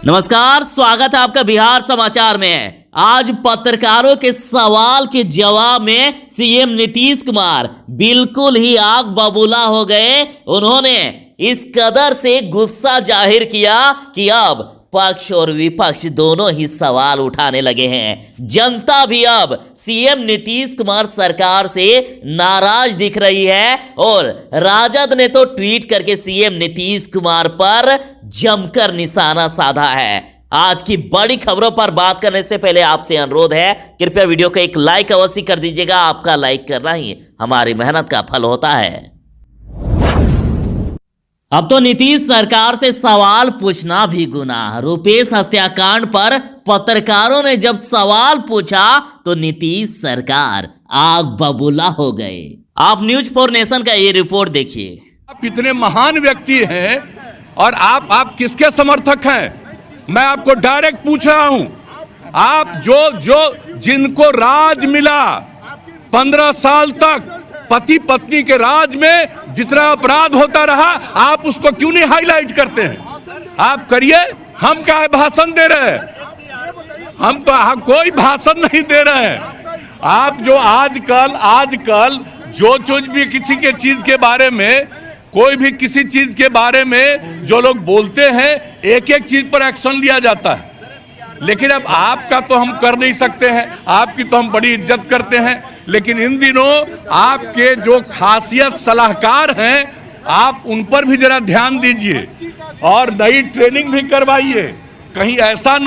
नमस्कार, स्वागत है आपका बिहार समाचार में। आज पत्रकारों के सवाल के जवाब में सीएम नीतीश कुमार बिल्कुल ही आग बबूला हो गए। उन्होंने इस कदर से गुस्सा जाहिर किया कि अब पक्ष और विपक्ष दोनों ही सवाल उठाने लगे हैं। जनता भी अब सीएम नीतीश कुमार सरकार से नाराज दिख रही है और राजद ने तो ट्वीट करके सीएम नीतीश कुमार पर जमकर निशाना साधा है। आज की बड़ी खबरों पर बात करने से पहले आपसे अनुरोध है, कृपया वीडियो को एक लाइक अवश्य कर दीजिएगा। आपका लाइक करना ही हमारी मेहनत का फल होता है। अब तो नीतीश सरकार से सवाल पूछना भी गुनाह। रुपेश हत्याकांड पर पत्रकारों ने जब सवाल पूछा तो नीतीश सरकार आग बबूला हो गए। आप न्यूज फॉर नेशन का ये रिपोर्ट देखिए। आप इतने महान व्यक्ति हैं और आप किसके समर्थक हैं? मैं आपको डायरेक्ट पूछ रहा हूं। आप जो जिनको राज मिला 15 साल तक, पति पत्नी के राज में जितना अपराध होता रहा, आप उसको क्यों नहीं हाईलाइट करते हैं? आप करिए। हम क्या भाषण दे रहे हैं? हम कोई भाषण नहीं दे रहे हैं। आप जो आजकल जो भी किसी के चीज के बारे में, कोई भी किसी चीज के बारे में जो लोग बोलते हैं, एक एक चीज पर एक्शन लिया जाता है। लेकिन अब आपका तो हम कर नहीं सकते हैं, आपकी तो हम बड़ी इज्जत करते हैं। लेकिन इन दिनों आपके जो खासियत सलाहकार हैं, आप उन पर भी जरा ध्यान दीजिए और नई ट्रेनिंग भी करवाइए। कहीं ऐसा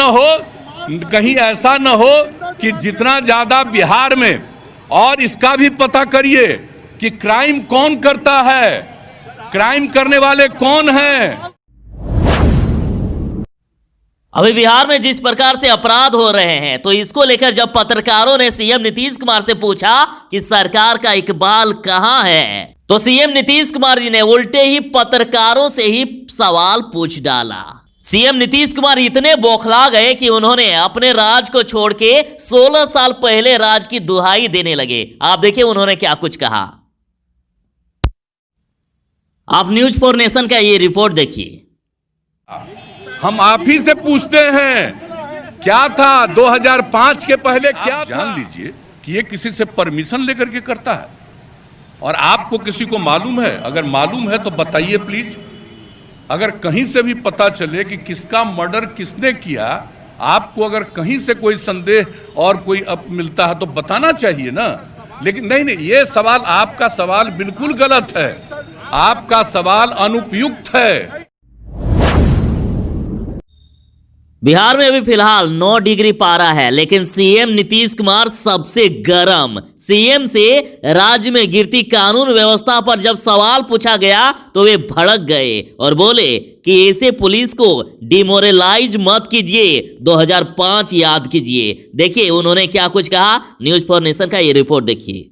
न हो कि जितना ज्यादा बिहार में, और इसका भी पता करिए कि क्राइम कौन करता है, क्राइम करने वाले कौन हैं। अभी बिहार में जिस प्रकार से अपराध हो रहे हैं, तो इसको लेकर जब पत्रकारों ने सीएम नीतीश कुमार से पूछा कि सरकार का इकबाल कहां है, तो सीएम नीतीश कुमार जी ने उल्टे ही पत्रकारों से ही सवाल पूछ डाला। सीएम नीतीश कुमार इतने बौखला गए कि उन्होंने अपने राज को छोड़ के 16 साल पहले राज की दुहाई देने लगे। आप देखिए उन्होंने क्या कुछ कहा। आप न्यूज फॉर नेशन का ये रिपोर्ट देखिए। हम आप ही से पूछते हैं, क्या था 2005 के पहले, क्या जान लीजिए कि ये किसी से परमिशन लेकर के करता है। और आपको किसी को मालूम है? अगर मालूम है तो बताइए प्लीज। अगर कहीं से भी पता चले कि किसका मर्डर किसने किया, आपको अगर कहीं से कोई संदेह और कोई मिलता है तो बताना चाहिए ना। लेकिन नहीं, ये सवाल, आपका सवाल बिल्कुल गलत है। आपका सवाल अनुपयुक्त है। बिहार में अभी फिलहाल 9 डिग्री पारा है, लेकिन सीएम नीतीश कुमार सबसे गर्म। सीएम से राज्य में गिरती कानून व्यवस्था पर जब सवाल पूछा गया तो वे भड़क गए और बोले कि ऐसे पुलिस को डिमोरलाइज मत कीजिए, 2005 याद कीजिए। देखिए उन्होंने क्या कुछ कहा। न्यूज फॉर नेशन का ये रिपोर्ट देखिए।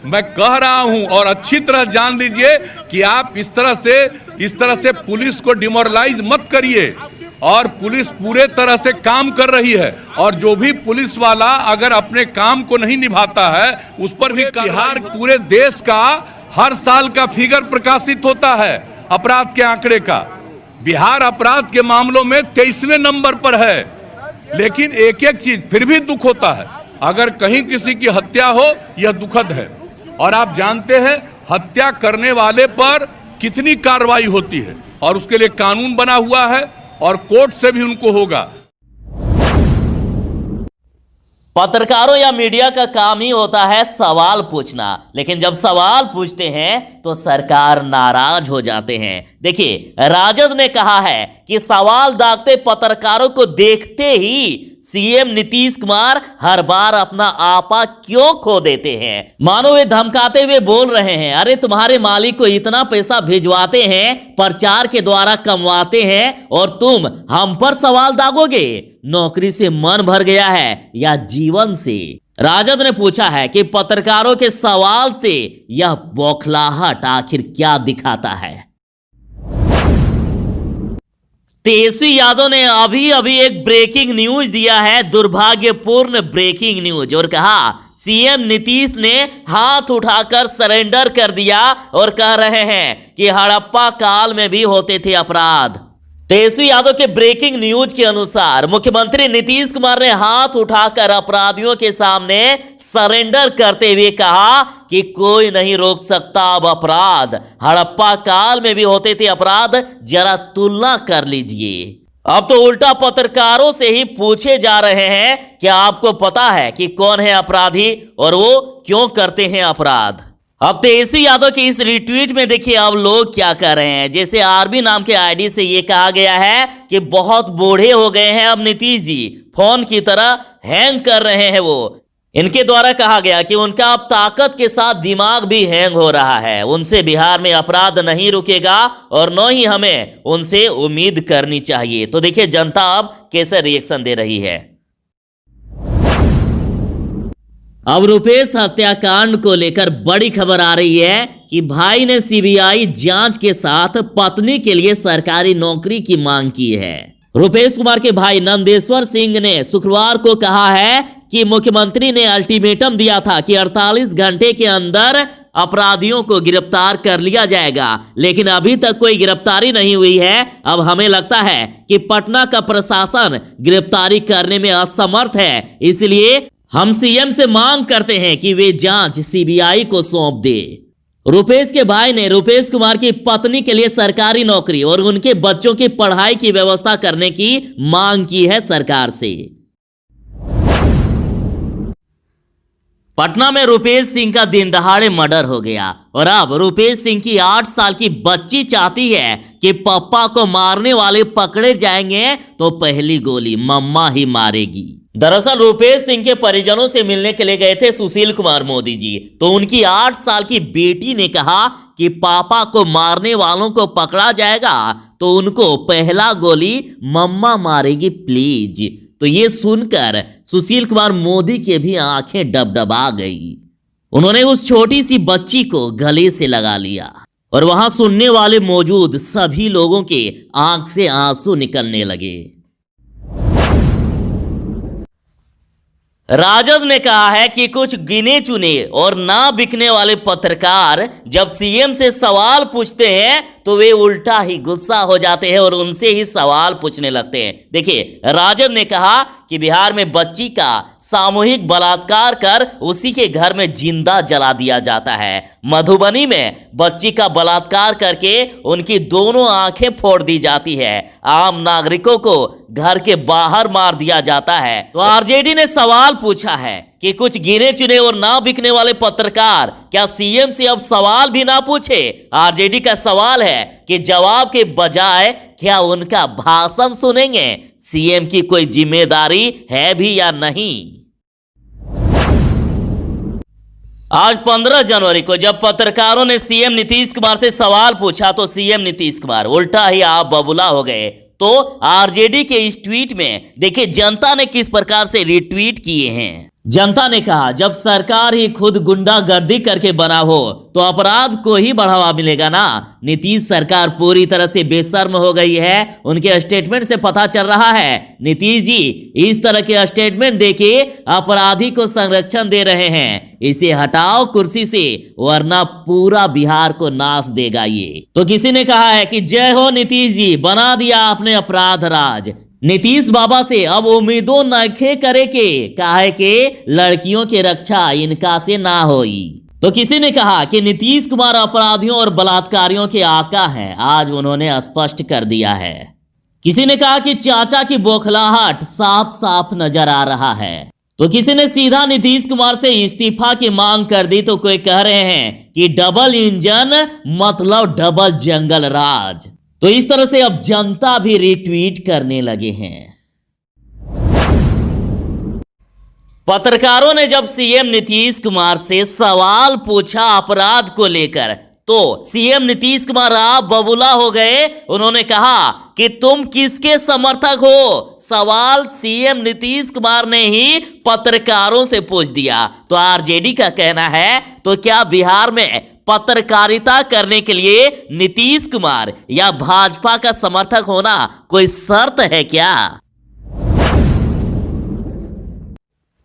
मैं कह रहा हूं और अच्छी तरह जान लीजिए कि आप इस तरह से पुलिस को डिमोरलाइज मत करिए। और पुलिस पूरे तरह से काम कर रही है, और जो भी पुलिस वाला अगर अपने काम को नहीं निभाता है उस पर भी बिहार पूरे देश का हर साल का फिगर प्रकाशित होता है अपराध के आंकड़े का। बिहार अपराध के मामलों में 23वें नंबर पर है। लेकिन एक एक चीज फिर भी दुख होता है। अगर कहीं किसी की हत्या हो, यह दुखद है। और आप जानते हैं हत्या करने वाले पर कितनी कार्रवाई होती है, और उसके लिए कानून बना हुआ है और कोर्ट से भी उनको होगा। पत्रकारों या मीडिया का काम ही होता है सवाल पूछना, लेकिन जब सवाल पूछते हैं तो सरकार नाराज हो जाते हैं। देखिए राजद ने कहा है कि सवाल दागते पत्रकारों को देखते ही सीएम नीतीश कुमार हर बार अपना आपा क्यों खो देते हैं। मानो वे धमकाते हुए बोल रहे हैं, अरे तुम्हारे मालिक को इतना पैसा भिजवाते हैं, प्रचार के द्वारा कमवाते हैं, और तुम हम पर सवाल दागोगे। नौकरी से मन भर गया है या जीवन से? राजद ने पूछा है कि पत्रकारों के सवाल से यह बौखलाहट आखिर क्या दिखाता है। तेजस्वी यादव ने अभी एक ब्रेकिंग न्यूज दिया है, दुर्भाग्यपूर्ण ब्रेकिंग न्यूज, और कहा सीएम नीतीश ने हाथ उठाकर सरेंडर कर दिया और कह रहे हैं कि हड़प्पा काल में भी होते थे अपराध। तेजस्वी यादव के ब्रेकिंग न्यूज के अनुसार मुख्यमंत्री नीतीश कुमार ने हाथ उठाकर अपराधियों के सामने सरेंडर करते हुए कहा कि कोई नहीं रोक सकता अब अपराध। हड़प्पा काल में भी होते थे अपराध, जरा तुलना कर लीजिए। अब तो उल्टा पत्रकारों से ही पूछे जा रहे हैं कि आपको पता है कि कौन है अपराधी और वो क्यों करते हैं अपराध। अब तेजस्वी यादव की इस रिट्वीट में देखिए अब लोग क्या कर रहे हैं। जैसे आरबी नाम के आईडी से ये कहा गया है कि बहुत बूढ़े हो गए हैं अब नीतीश जी, फोन की तरह हैंग कर रहे हैं वो। इनके द्वारा कहा गया कि उनका अब ताकत के साथ दिमाग भी हैंग हो रहा है, उनसे बिहार में अपराध नहीं रुकेगा और न ही हमें उनसे उम्मीद करनी चाहिए। तो देखिए जनता अब कैसे रिएक्शन दे रही है। अब रुपेश हत्याकांड को लेकर बड़ी खबर आ रही है कि भाई ने सीबीआई जांच के साथ पत्नी के लिए सरकारी नौकरी की मांग की है। रुपेश कुमार के भाई नंदेश्वर सिंह ने शुक्रवार को कहा है कि मुख्यमंत्री ने अल्टीमेटम दिया था कि 48 घंटे के अंदर अपराधियों को गिरफ्तार कर लिया जाएगा, लेकिन अभी तक कोई गिरफ्तारी नहीं हुई है। अब हमें लगता है कि पटना का प्रशासन गिरफ्तारी करने में असमर्थ है, इसलिए हम सीएम से मांग करते हैं कि वे जांच सीबीआई को सौंप दे। रुपेश के भाई ने रुपेश कुमार की पत्नी के लिए सरकारी नौकरी और उनके बच्चों की पढ़ाई की व्यवस्था करने की मांग की है सरकार से। पटना में रुपेश सिंह का दिन दहाड़े मर्डर हो गया और अब रुपेश सिंह की 8 साल की बच्ची चाहती है कि पापा को मारने वाले पकड़े जाएंगे तो पहली गोली मम्मा ही मारेगी। दरअसल रुपेश सिंह के परिजनों से मिलने के लिए गए थे सुशील कुमार मोदी जी, तो उनकी 8 साल की बेटी ने कहा कि पापा को मारने वालों को पकड़ा जाएगा तो उनको पहला गोली मम्मा मारेगी प्लीज। तो ये सुनकर सुशील कुमार मोदी के भी आंखें डबडबा गई। उन्होंने उस छोटी सी बच्ची को गले से लगा लिया और वहां सुनने वाले मौजूद सभी लोगों के आंख से आंसू निकलने लगे। राजद ने कहा है कि कुछ गिने चुने और ना बिकने वाले पत्रकार जब सीएम से सवाल पूछते हैं तो वे उल्टा ही गुस्सा हो जाते हैं और उनसे ही सवाल पूछने लगते हैं। देखिए राजद ने कहा कि बिहार में बच्ची का सामूहिक बलात्कार कर उसी के घर में जिंदा जला दिया जाता है। मधुबनी में बच्ची का बलात्कार करके उनकी दोनों आंखें फोड़ दी जाती है। आम नागरिकों को घर के बाहर मार दिया जाता है। तो आरजेडी ने सवाल पूछा है कि कुछ गिने चुने और ना बिकने वाले पत्रकार क्या सीएम से अब सवाल भी ना पूछे। आरजेडी का सवाल है कि जवाब के बजाय क्या उनका भाषण सुनेंगे, सीएम की कोई जिम्मेदारी है भी या नहीं। आज 15 जनवरी को जब पत्रकारों ने सीएम नीतीश कुमार से सवाल पूछा तो सीएम नीतीश कुमार उल्टा ही आप बबूला हो गए। तो आरजेडी के इस ट्वीट में देखिए जनता ने किस प्रकार से रिट्वीट किए हैं। जनता ने कहा जब सरकार ही खुद गुंडागर्दी करके बना हो तो अपराध को ही बढ़ावा मिलेगा ना। नीतीश सरकार पूरी तरह से बेशर्म हो गई है, उनके स्टेटमेंट से पता चल रहा है। नीतीश जी इस तरह के स्टेटमेंट देके अपराधी को संरक्षण दे रहे हैं। इसे हटाओ कुर्सी से वरना पूरा बिहार को नाश देगा ये। तो किसी ने कहा है कि जय हो नीतीश जी, बना दिया आपने अपराध राज। नीतीश बाबा से अब उम्मीदों नखे करे के काहे के लड़कियों की रक्षा इनका से ना होई। तो किसी ने कहा कि नीतीश कुमार अपराधियों और बलात्कारियों के आका हैं, आज उन्होंने स्पष्ट कर दिया है। किसी ने कहा कि चाचा की बौखलाहट साफ साफ नजर आ रहा है। तो किसी ने सीधा नीतीश कुमार से इस्तीफा की मांग कर दी। तो कोई कह रहे हैं कि डबल इंजन मतलब डबल जंगल राज। तो इस तरह से अब जनता भी रिट्वीट करने लगे हैं। पत्रकारों ने जब सीएम नीतीश कुमार से सवाल पूछा अपराध को लेकर तो सीएम नीतीश कुमार आप बबूला हो गए। उन्होंने कहा कि तुम किसके समर्थक हो। सवाल सीएम नीतीश कुमार ने ही पत्रकारों से पूछ दिया। तो आरजेडी का कहना है तो क्या बिहार में पत्रकारिता करने के लिए नीतीश कुमार या भाजपा का समर्थक होना कोई शर्त है क्या।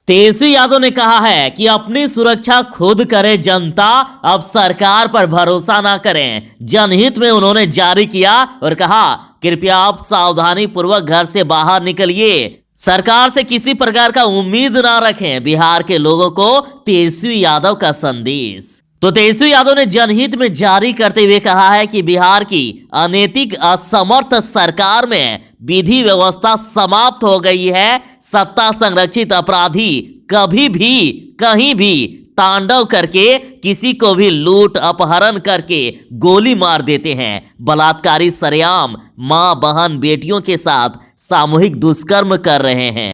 तेजस्वी यादव ने कहा है कि अपनी सुरक्षा खुद करे जनता, अब सरकार पर भरोसा ना करें। जनहित में उन्होंने जारी किया और कहा, कृपया आप सावधानी पूर्वक घर से बाहर निकलिए, सरकार से किसी प्रकार का उम्मीद ना रखें। बिहार के लोगों को तेजस्वी यादव का संदेश। तो तेजस्वी यादव ने जनहित में जारी करते हुए कहा है कि बिहार की अनैतिक असमर्थ सरकार में विधि व्यवस्था समाप्त हो गई है। सत्ता संरक्षित अपराधी कभी भी कहीं भी तांडव करके किसी को भी लूट अपहरण करके गोली मार देते हैं। बलात्कारी सरेआम मां बहन बेटियों के साथ सामूहिक दुष्कर्म कर रहे हैं।